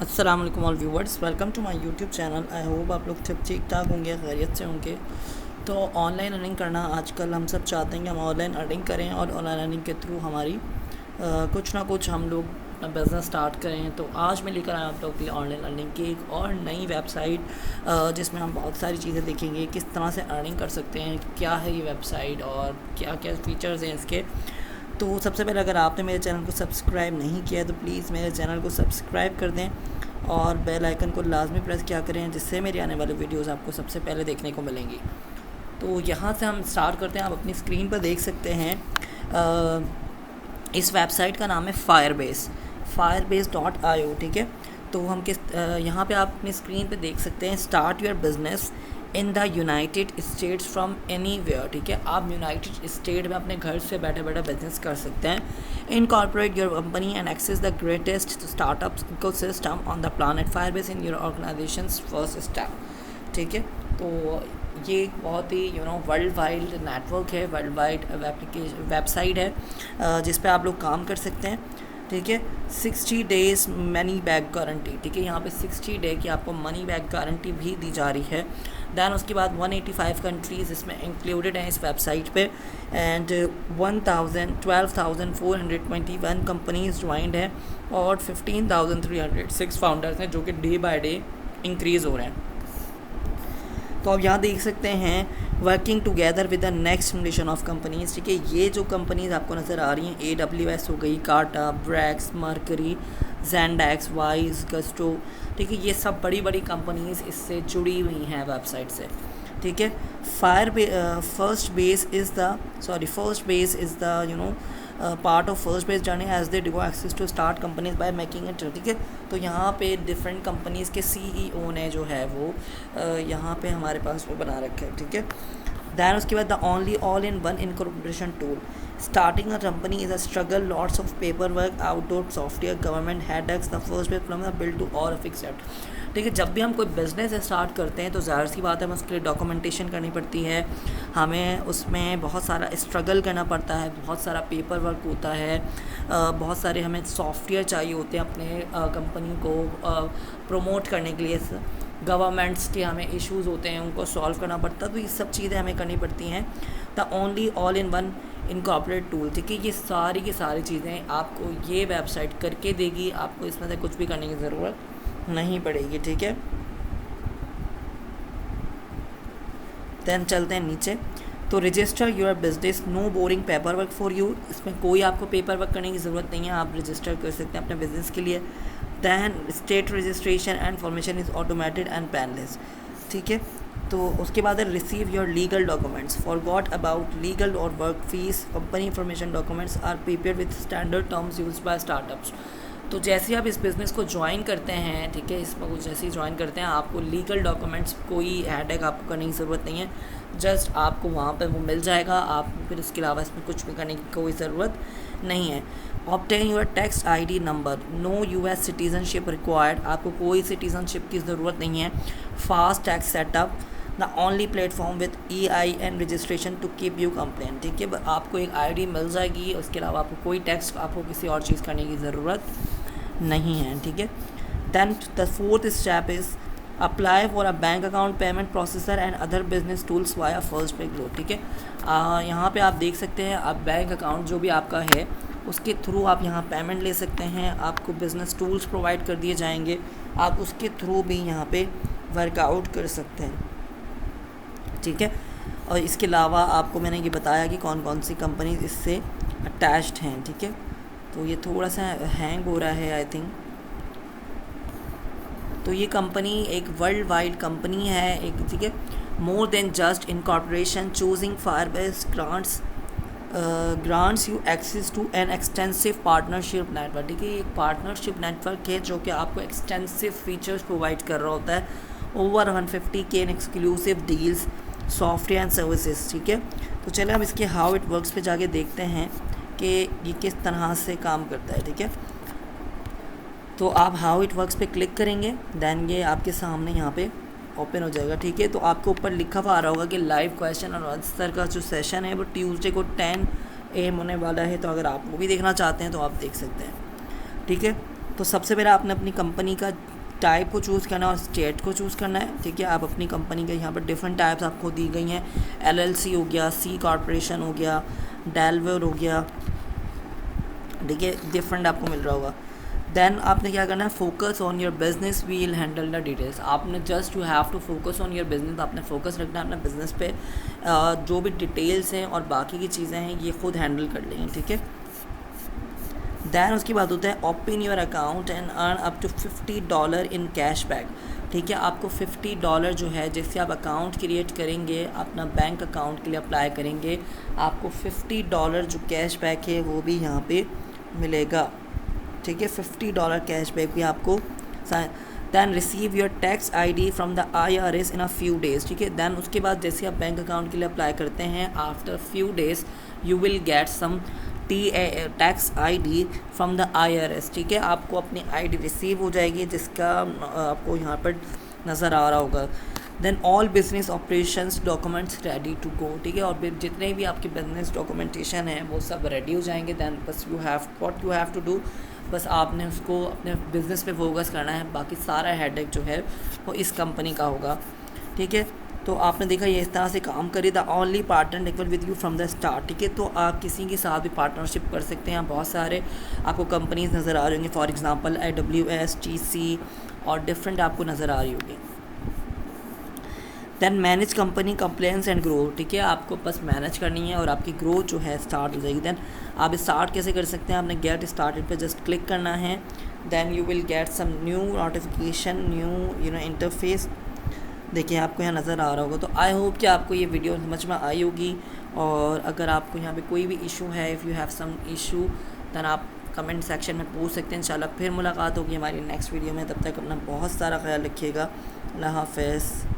अस्सलाम वालेकुम all viewers, welcome to my YouTube channel. I hope आप लोग सब ठीक ठाक होंगे, खैरियत से होंगे। तो ऑनलाइन अर्निंग करना आजकल हम सब चाहते हैं कि हम ऑनलाइन अर्निंग करें और ऑनलाइन अर्निंग के थ्रू हमारी कुछ ना कुछ हम लोग अपना बिज़नेस स्टार्ट करें। तो आज मैं लेकर आया आप लोग के लिए ऑनलाइन अर्निंग की एक और नई वेबसाइट, जिसमें हम बहुत सारी चीज़ें देखेंगे किस तरह से अर्निंग कर सकते हैं, क्या है ये वेबसाइट और क्या क्या फ़ीचर्स हैं इसके। तो सबसे पहले अगर आपने मेरे चैनल को सब्सक्राइब नहीं किया है तो प्लीज़ मेरे चैनल को सब्सक्राइब कर दें और बेल आइकन को लाजमी प्रेस किया करें, जिससे मेरी आने वाली वीडियोस आपको सबसे पहले देखने को मिलेंगी। तो यहाँ से हम स्टार्ट करते हैं। आप अपनी स्क्रीन पर देख सकते हैं, इस वेबसाइट का नाम है firebase.io। ठीक है, तो हम यहाँ पे आप अपनी स्क्रीन पे देख सकते हैं, start your business in the United states from anywhere. ठीक है, आप यूनाइटेड स्टेट में अपने घर से बैठे बैठे बिजनेस कर सकते हैं। Incorporate your company and access the greatest startup ecosystem on the planet. Firebase in your organization first step. ठीक है, तो ये एक बहुत ही वर्ल्ड वाइड नेटवर्क है, वर्ल्ड वाइड वेबसाइट है जिस पे आप लोग काम कर सकते हैं। ठीक है, 60 डेज़ मनी बैक गारंटी। ठीक है, यहाँ पे 60 डे की आपको मनी बैक गारंटी भी दी जा रही है। दैन उसके बाद 185 कंट्रीज़ इसमें इंक्लूडेड हैं इस वेबसाइट पे एंड 12,421 कंपनीज ज्वाइंड हैं और 15,306 फाउंडर्स हैं, जो कि डे बाय डे इंक्रीज़ हो रहे हैं। तो आप यहाँ देख सकते हैं, working together with the next generation of companies. ठीक है, ये जो कंपनीज़ आपको नज़र आ रही हैं, AWS हो गई, काटा, ब्रैक्स, मर्करी, ज़ेंडेक्स, वाइज, गस्टो। ठीक है, ये सब बड़ी बड़ी कंपनीज़ इससे जुड़ी हुई हैं वेबसाइट से। ठीक है, first base is the part of first base journey as they give access to start companies by making it. ठीक है, तो यहाँ पे डिफरेंट कंपनीज़ के CEO ने जो है वो यहाँ पे हमारे पास वो बना रखे है। ठीक है, दैन उसके बाद the only all in one incorporation tool. Starting a company is a struggle, lots of paper work, outdoor software, government headaches, the first base from the build to और फिक्स एट। ठीक है, जब भी हम कोई business start करते हैं तो ज़ाहिर सी बात है हमें उसके लिए डॉक्यूमेंटेशन करनी पड़ती है, हमें उसमें बहुत सारा स्ट्रगल करना पड़ता है, बहुत सारा पेपर वर्क होता है, बहुत सारे हमें सॉफ्टवेयर चाहिए होते हैं अपने कंपनी को प्रमोट करने के लिए। गवर्नमेंट्स के हमें इश्यूज़ होते हैं, उनको सॉल्व करना पड़ता है, तो ये सब चीज़ें हमें करनी पड़ती हैं। The only all in one incorporate tool. ठीक है, ये सारी की सारी चीज़ें आपको ये वेबसाइट करके देगी, आपको इसमें से कुछ भी करने की ज़रूरत नहीं पड़ेगी। ठीक है, दैन चलते हैं नीचे। तो register your business, no boring paper work for you. इसमें कोई आपको पेपर वर्क करने की ज़रूरत नहीं है, आप रजिस्टर कर सकते हैं अपने बिजनेस के लिए। Then state registration and formation is automated and painless. ठीक है, तो उसके बाद receive your legal documents, forgot about legal और work fees, company information documents are prepared with standard terms used by startups. तो जैसे ही आप इस बिज़नेस को ज्वाइन करते हैं, ठीक है, इसमें कुछ जैसे ही ज्वाइन करते हैं, आपको लीगल डॉक्यूमेंट्स कोई हेडेक आपको करने की ज़रूरत नहीं है, जस्ट आपको वहाँ पे वो मिल जाएगा। आप फिर उसके अलावा इसमें कुछ भी करने की कोई ज़रूरत नहीं है। Obtain your tax ID number, no US citizenship required, आपको कोई सिटीज़नशिप की ज़रूरत नहीं है। Fast tax setup, the only platform with EIN registration to keep you complain. ठीक है, आपको एक ID मिल जाएगी, उसके अलावा आपको कोई टैक्स, आपको किसी और चीज़ करने की ज़रूरत नहीं है। ठीक है, then the fourth step is apply for a bank account, payment processor and other business tools via first pay grow. ठीक है, यहाँ पे आप देख सकते हैं, आप बैंक अकाउंट जो भी आपका है उसके थ्रू आप यहाँ पेमेंट ले सकते हैं, आपको बिज़नेस टूल्स प्रोवाइड कर दिए जाएंगे, आप उसके थ्रू भी यहाँ पे वर्कआउट कर सकते हैं। ठीक है, और इसके अलावा आपको मैंने ये बताया कि कौन कौन सी कंपनी इससे अटैच्ड हैं। ठीक है, तो ये थोड़ा सा हैंग हो रहा है आई थिंक। तो ये कंपनी एक वर्ल्ड वाइड कंपनी है एक। ठीक है, more than just incorporation, choosing Firebase grants you access to an extensive partnership network. ठीक है, एक पार्टनरशिप नेटवर्क है जो कि आपको एक्सटेंसिव फीचर्स प्रोवाइड कर रहा होता है, over 150 K in exclusive deals, software and services. ठीक है, तो चलिए हम इसके हाउ इट वर्क्स पे जाके देखते हैं कि ये किस तरह से काम करता है। ठीक है, तो आप हाउ इट वर्क्स पे क्लिक करेंगे, दैन ये आपके सामने यहाँ पे ओपन हो जाएगा। ठीक है, तो आपको ऊपर लिखा हुआ आ रहा होगा कि लाइव क्वेश्चन और आंसर का जो सेशन है वो ट्यूसडे को 10 AM होने वाला है। तो अगर आप वो भी देखना चाहते हैं तो आप देख सकते हैं। ठीक है, तो सबसे पहले आपने अपनी कंपनी का टाइप को चूज़ करना है और स्टेट को चूज़ करना है। ठीक है, आप अपनी कंपनी के यहाँ पर डिफरेंट टाइप्स आपको दी गई हैं, LLC हो गया, C कॉर्पोरेशन हो गया, डेलवेयर हो गया, ठीक है, डिफरेंट आपको मिल रहा होगा। देन आपने क्या करना है, focus on your business, we will handle the details. आपने just you have to focus on your business, आपने फोकस रखना है अपने बिजनेस पे, जो भी डिटेल्स हैं और बाकी की चीज़ें हैं ये खुद हैंडल कर लेंगे। ठीक है, दैन उसकी बात होता है open your account and earn up to $50 in cash back. ठीक है, आपको $50 जो है जैसे आप अकाउंट क्रिएट करेंगे, अपना बैंक अकाउंट के लिए अप्लाई करेंगे, आपको $50 जो कैश बैक है वो भी यहाँ पे मिलेगा। ठीक है, $50 कैश बैक भी आपको। Then receive your tax ID from the IRS in a few days. ठीक है, दैन उसके बाद जैसे आप बैंक अकाउंट के लिए अप्लाई करते हैं, after few days you will get some tax ID from the IRS। ठीक है, आपको अपनी ID रिसीव हो जाएगी जिसका आपको यहाँ पर नज़र आ रहा होगा। Then all business operations documents ready to go. ठीक है, और जितने भी आपके बिजनेस डॉक्यूमेंटेशन हैं वो सब रेडी हो जाएंगे। दैन बस यू हैव टू डू, बस आपने उसको अपने बिज़नेस पे फोकस करना है, बाकी सारा हेडेक जो है वो इस कंपनी का होगा। ठीक है, तो आपने देखा ये इस तरह से काम करी। The only partner equal with you from the start. ठीक है, तो आप किसी के साथ भी पार्टनरशिप कर सकते हैं। बहुत सारे आपको कंपनीज नज़र आ रही होंगी, फॉर एग्जांपल AWS, TC और डिफरेंट आपको नज़र आ रही होगी। Then manage company complaints and grow. ठीक है, आपको बस मैनेज करनी है और आपकी ग्रोथ जो है स्टार्ट हो जाएगी। दैन आप स्टार्ट कैसे कर सकते हैं, आपने गेट स्टार्टेड पे जस्ट क्लिक करना है। Then you will get some new notification, new interface. देखिए आपको यहाँ नज़र आ रहा होगा। तो आई होप कि आपको ये वीडियो समझ में आई होगी, और अगर आपको यहाँ पे कोई भी इशू है, if you have some issue then आप कमेंट सेक्शन में पूछ सकते हैं। इंशाल्लाह फिर मुलाकात होगी हमारी नेक्स्ट वीडियो में। तब तक अपना बहुत सारा ख्याल रखिएगा। अल्लाह हाफ़िज़।